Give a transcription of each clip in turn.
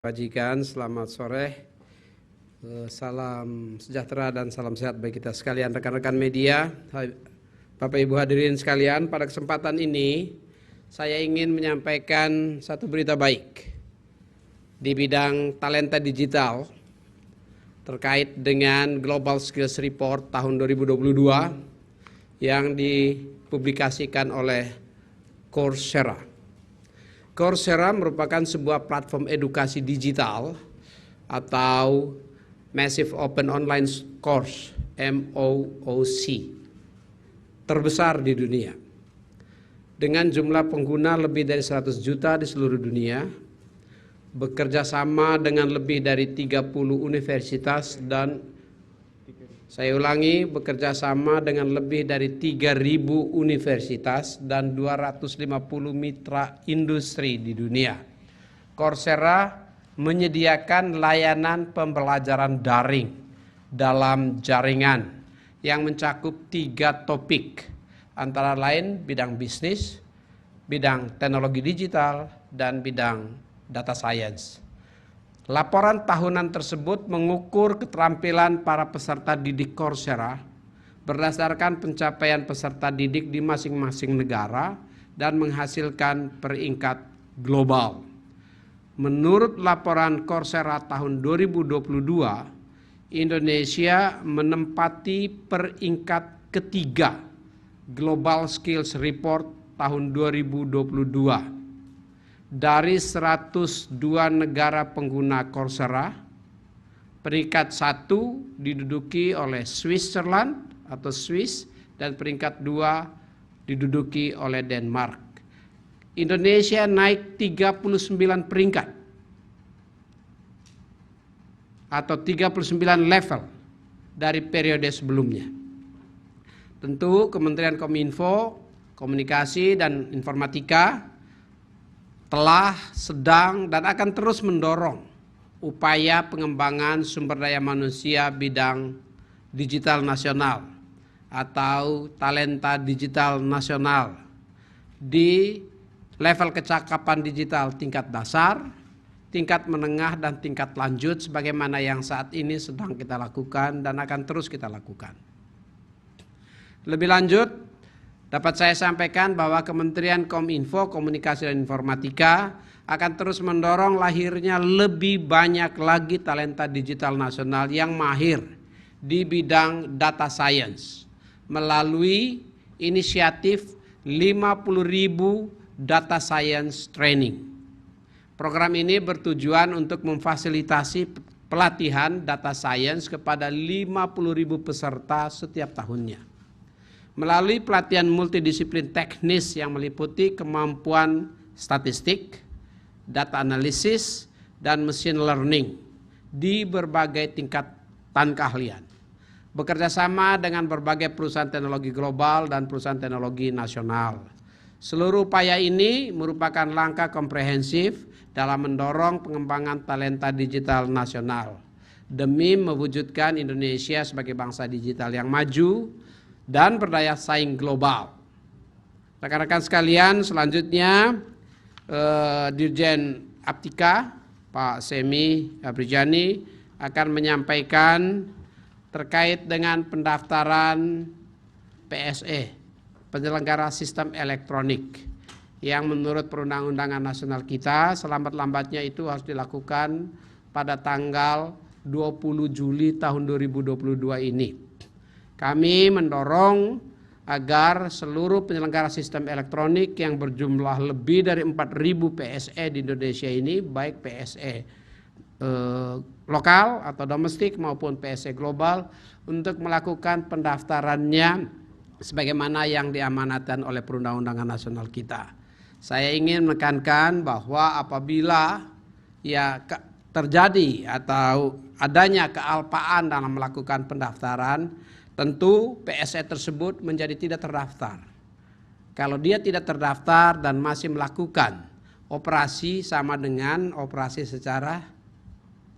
Majikan, selamat sore, salam sejahtera dan salam sehat bagi kita sekalian rekan-rekan media. Bapak Ibu hadirin sekalian, pada kesempatan ini saya ingin menyampaikan satu berita baik di bidang talenta digital terkait dengan Global Skills Report tahun 2022 yang dipublikasikan oleh Coursera. Coursera merupakan sebuah platform edukasi digital atau Massive Open Online Course (MOOC) terbesar di dunia. Dengan jumlah pengguna lebih dari 100 juta di seluruh dunia, bekerja sama dengan lebih dari 30 universitas dan saya ulangi, bekerja sama dengan lebih dari 3.000 universitas dan 250 mitra industri di dunia. Coursera menyediakan layanan pembelajaran daring dalam jaringan yang mencakup 3 topik, antara lain bidang bisnis, bidang teknologi digital, dan bidang data science. Laporan tahunan tersebut mengukur keterampilan para peserta didik Coursera berdasarkan pencapaian peserta didik di masing-masing negara dan menghasilkan peringkat global. Menurut laporan Coursera tahun 2022, Indonesia menempati peringkat ketiga Global Skills Report tahun 2022. Dari 102 negara pengguna Coursera, peringkat 1 diduduki oleh Switzerland atau Swiss dan peringkat 2 diduduki oleh Denmark. Indonesia naik 39 peringkat atau 39 level dari periode sebelumnya. Tentu Kementerian Kominfo, Komunikasi dan Informatika telah, sedang, dan akan terus mendorong upaya pengembangan sumber daya manusia bidang digital nasional atau talenta digital nasional di level kecakapan digital tingkat dasar, tingkat menengah, dan tingkat lanjut sebagaimana yang saat ini sedang kita lakukan dan akan terus kita lakukan. Lebih lanjut, dapat saya sampaikan bahwa Kementerian Kominfo, Komunikasi dan Informatika akan terus mendorong lahirnya lebih banyak lagi talenta digital nasional yang mahir di bidang data science melalui inisiatif 50.000 data science training. Program ini bertujuan untuk memfasilitasi pelatihan data science kepada 50.000 peserta setiap tahunnya. Melalui pelatihan multidisiplin teknis yang meliputi kemampuan statistik, data analisis, dan machine learning di berbagai tingkatan keahlian. Bekerja sama dengan berbagai perusahaan teknologi global dan perusahaan teknologi nasional. Seluruh upaya ini merupakan langkah komprehensif dalam mendorong pengembangan talenta digital nasional demi mewujudkan Indonesia sebagai bangsa digital yang maju dan berdaya saing global. Rekan-rekan sekalian, selanjutnya Dirjen Aptika Pak Semi Abrijani akan menyampaikan terkait dengan pendaftaran PSE, penyelenggara sistem elektronik, yang menurut perundang-undangan nasional kita selambat-lambatnya itu harus dilakukan pada tanggal 20 Juli tahun 2022 ini. Kami mendorong agar seluruh penyelenggara sistem elektronik yang berjumlah lebih dari 4.000 PSE di Indonesia ini, baik PSE lokal atau domestik maupun PSE global, untuk melakukan pendaftarannya sebagaimana yang diamanatkan oleh perundang-undangan nasional kita. Saya ingin menekankan bahwa apabila terjadi atau adanya kealpaan dalam melakukan pendaftaran, tentu PSE tersebut menjadi tidak terdaftar. Kalau dia tidak terdaftar dan masih melakukan operasi, sama dengan operasi secara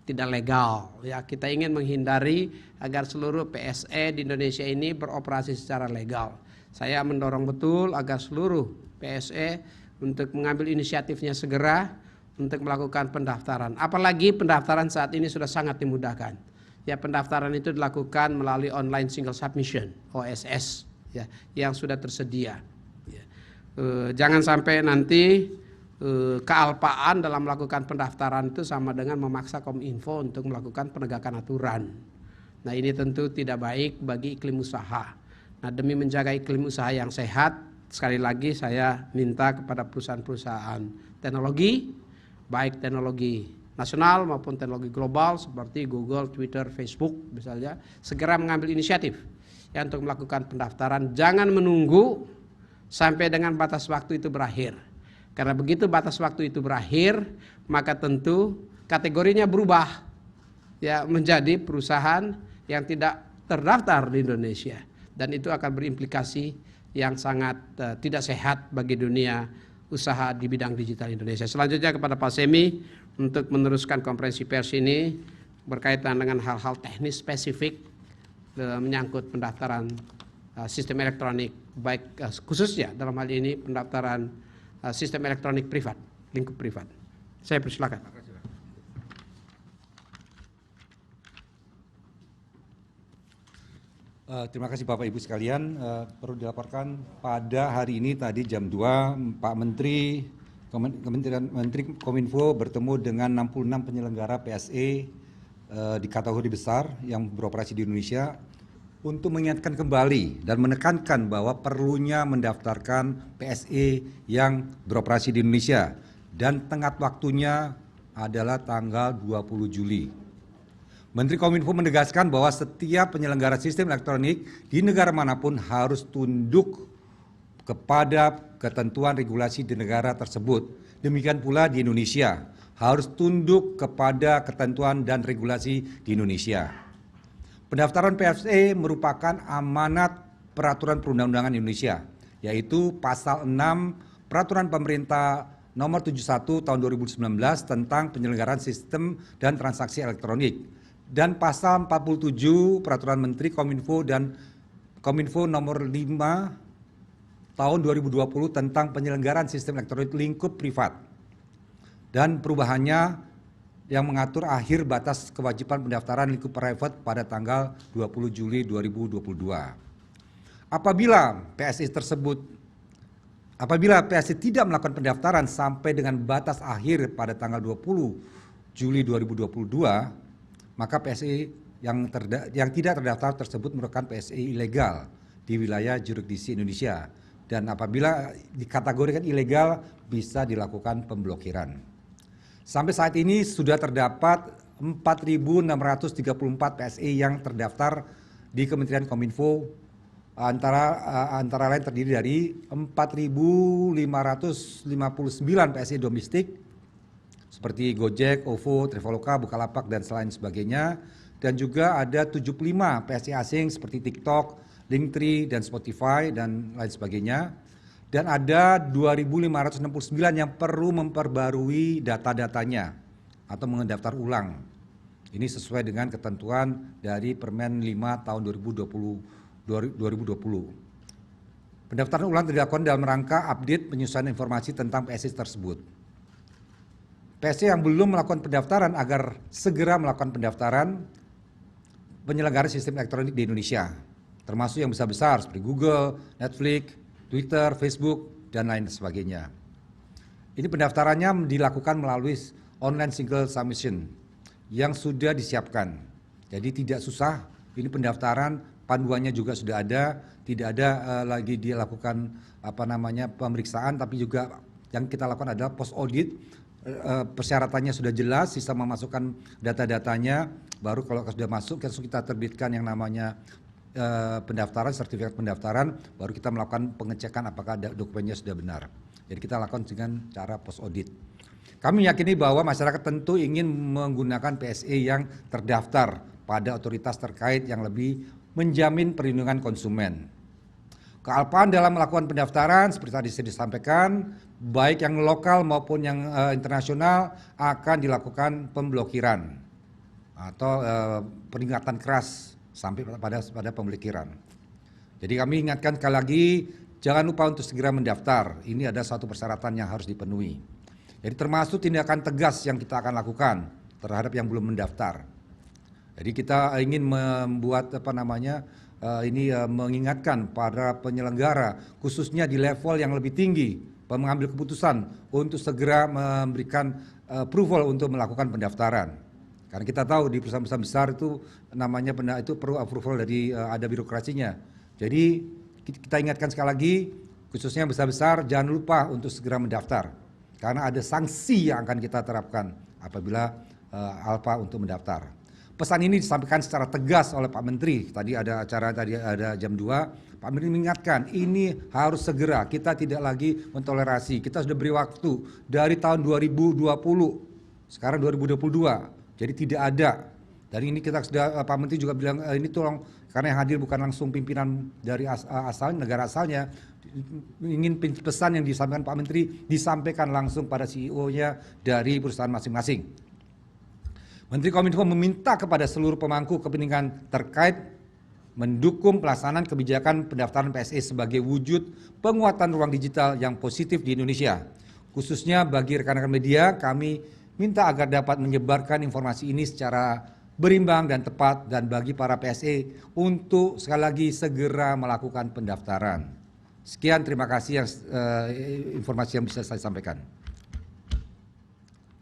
tidak legal. Ya, kita ingin menghindari agar seluruh PSE di Indonesia ini beroperasi secara legal. Saya mendorong betul agar seluruh PSE untuk mengambil inisiatifnya segera untuk melakukan pendaftaran. Apalagi pendaftaran saat ini sudah sangat dimudahkan. Ya, pendaftaran itu dilakukan melalui online single submission (OSS) ya, yang sudah tersedia. Ya. Jangan sampai nanti kealpaan dalam melakukan pendaftaran itu sama dengan memaksa Kominfo untuk melakukan penegakan aturan. Nah, ini tentu tidak baik bagi iklim usaha. Nah, demi menjaga iklim usaha yang sehat, sekali lagi saya minta kepada perusahaan-perusahaan teknologi, baik teknologi nasional maupun teknologi global seperti Google, Twitter, Facebook misalnya, segera mengambil inisiatif ya, untuk melakukan pendaftaran. Jangan menunggu sampai dengan batas waktu itu berakhir. Karena begitu batas waktu itu berakhir, maka tentu kategorinya berubah ya, menjadi perusahaan yang tidak terdaftar di Indonesia, dan itu akan berimplikasi yang sangat tidak sehat bagi dunia usaha di bidang digital Indonesia. Selanjutnya kepada Pak Semi untuk meneruskan konferensi pers ini berkaitan dengan hal-hal teknis spesifik menyangkut pendaftaran sistem elektronik, baik khususnya dalam hal ini pendaftaran sistem elektronik privat, lingkup privat. Saya persilakan. Terima kasih Bapak Ibu sekalian. Perlu dilaporkan pada hari ini tadi jam 2 Pak Menteri Kominfo bertemu dengan 66 penyelenggara PSE di kategori besar yang beroperasi di Indonesia untuk mengingatkan kembali dan menekankan bahwa perlunya mendaftarkan PSE yang beroperasi di Indonesia, dan tenggat waktunya adalah tanggal 20 Juli. Menteri Kominfo menegaskan bahwa setiap penyelenggara sistem elektronik di negara manapun harus tunduk kepada ketentuan regulasi di negara tersebut. Demikian pula di Indonesia harus tunduk kepada ketentuan dan regulasi di Indonesia. Pendaftaran PSE merupakan amanat peraturan perundang-undangan Indonesia, yaitu pasal 6 Peraturan Pemerintah Nomor 71 Tahun 2019 tentang penyelenggaraan sistem dan transaksi elektronik, dan pasal 47 Peraturan Menteri Kominfo dan Kominfo Nomor 5 Tahun 2020 tentang penyelenggaraan sistem elektronik lingkup privat, dan perubahannya yang mengatur akhir batas kewajiban pendaftaran lingkup private pada tanggal 20 Juli 2022. Apabila PSE tidak melakukan pendaftaran sampai dengan batas akhir pada tanggal 20 Juli 2022, maka PSE yang tidak terdaftar tersebut merupakan PSE ilegal di wilayah jurisdiksi Indonesia, dan apabila dikategorikan ilegal bisa dilakukan pemblokiran. Sampai saat ini sudah terdapat 4.634 PSE yang terdaftar di Kementerian Kominfo, antara lain terdiri dari 4.559 PSE domestik seperti Gojek, OVO, Traveloka, Bukalapak dan selain sebagainya, dan juga ada 75 PSE asing seperti TikTok, Linktree dan Spotify dan lain sebagainya. Dan ada 2.569 yang perlu memperbarui data-datanya atau mendaftar ulang. Ini sesuai dengan ketentuan dari Permen 5 tahun 2020. Pendaftaran ulang dilakukan dalam rangka update penyusunan informasi tentang PSE tersebut. PSE yang belum melakukan pendaftaran agar segera melakukan pendaftaran penyelenggara sistem elektronik di Indonesia, termasuk yang besar-besar seperti Google, Netflix, Twitter, Facebook, dan lain sebagainya. Ini pendaftarannya dilakukan melalui online single submission yang sudah disiapkan. Jadi tidak susah, ini pendaftaran, panduannya juga sudah ada, tidak ada lagi dilakukan pemeriksaan, tapi juga yang kita lakukan adalah post audit. Persyaratannya sudah jelas, sisa memasukkan data-datanya, baru kalau sudah masuk kita terbitkan yang namanya pendaftaran, sertifikat pendaftaran, baru kita melakukan pengecekan apakah dokumennya sudah benar. Jadi kita lakukan dengan cara post audit. Kami yakini bahwa masyarakat tentu ingin menggunakan PSE yang terdaftar pada otoritas terkait yang lebih menjamin perlindungan konsumen. Kealpaan dalam melakukan pendaftaran seperti tadi saya disampaikan, baik yang lokal maupun yang internasional akan dilakukan pemblokiran atau peringatan keras sampai pada pemblokiran. Jadi kami ingatkan sekali lagi, jangan lupa untuk segera mendaftar. Ini ada satu persyaratan yang harus dipenuhi. Jadi termasuk tindakan tegas yang kita akan lakukan terhadap yang belum mendaftar. Jadi kita ingin membuat mengingatkan para penyelenggara khususnya di level yang lebih tinggi mengambil keputusan untuk segera memberikan approval untuk melakukan pendaftaran. Karena kita tahu di perusahaan-perusahaan besar itu itu perlu approval dari ada birokrasinya. Jadi kita ingatkan sekali lagi khususnya yang besar-besar jangan lupa untuk segera mendaftar. Karena ada sanksi yang akan kita terapkan apabila alpa untuk mendaftar. Pesan ini disampaikan secara tegas oleh Pak Menteri. Tadi ada jam 2, Pak Menteri mengingatkan ini harus segera, kita tidak lagi mentolerasi. Kita sudah beri waktu dari tahun 2020, sekarang 2022. Jadi tidak ada. Dari ini kita sudah, Pak Menteri juga bilang ini tolong, karena yang hadir bukan langsung pimpinan dari negara asalnya, ingin pesan yang disampaikan Pak Menteri disampaikan langsung pada CEO-nya dari perusahaan masing-masing. Menteri Kominfo meminta kepada seluruh pemangku kepentingan terkait mendukung pelaksanaan kebijakan pendaftaran PSE sebagai wujud penguatan ruang digital yang positif di Indonesia. Khususnya bagi rekan-rekan media, kami minta agar dapat menyebarkan informasi ini secara berimbang dan tepat, dan bagi para PSE untuk sekali lagi segera melakukan pendaftaran. Sekian, terima kasih informasi yang bisa saya sampaikan.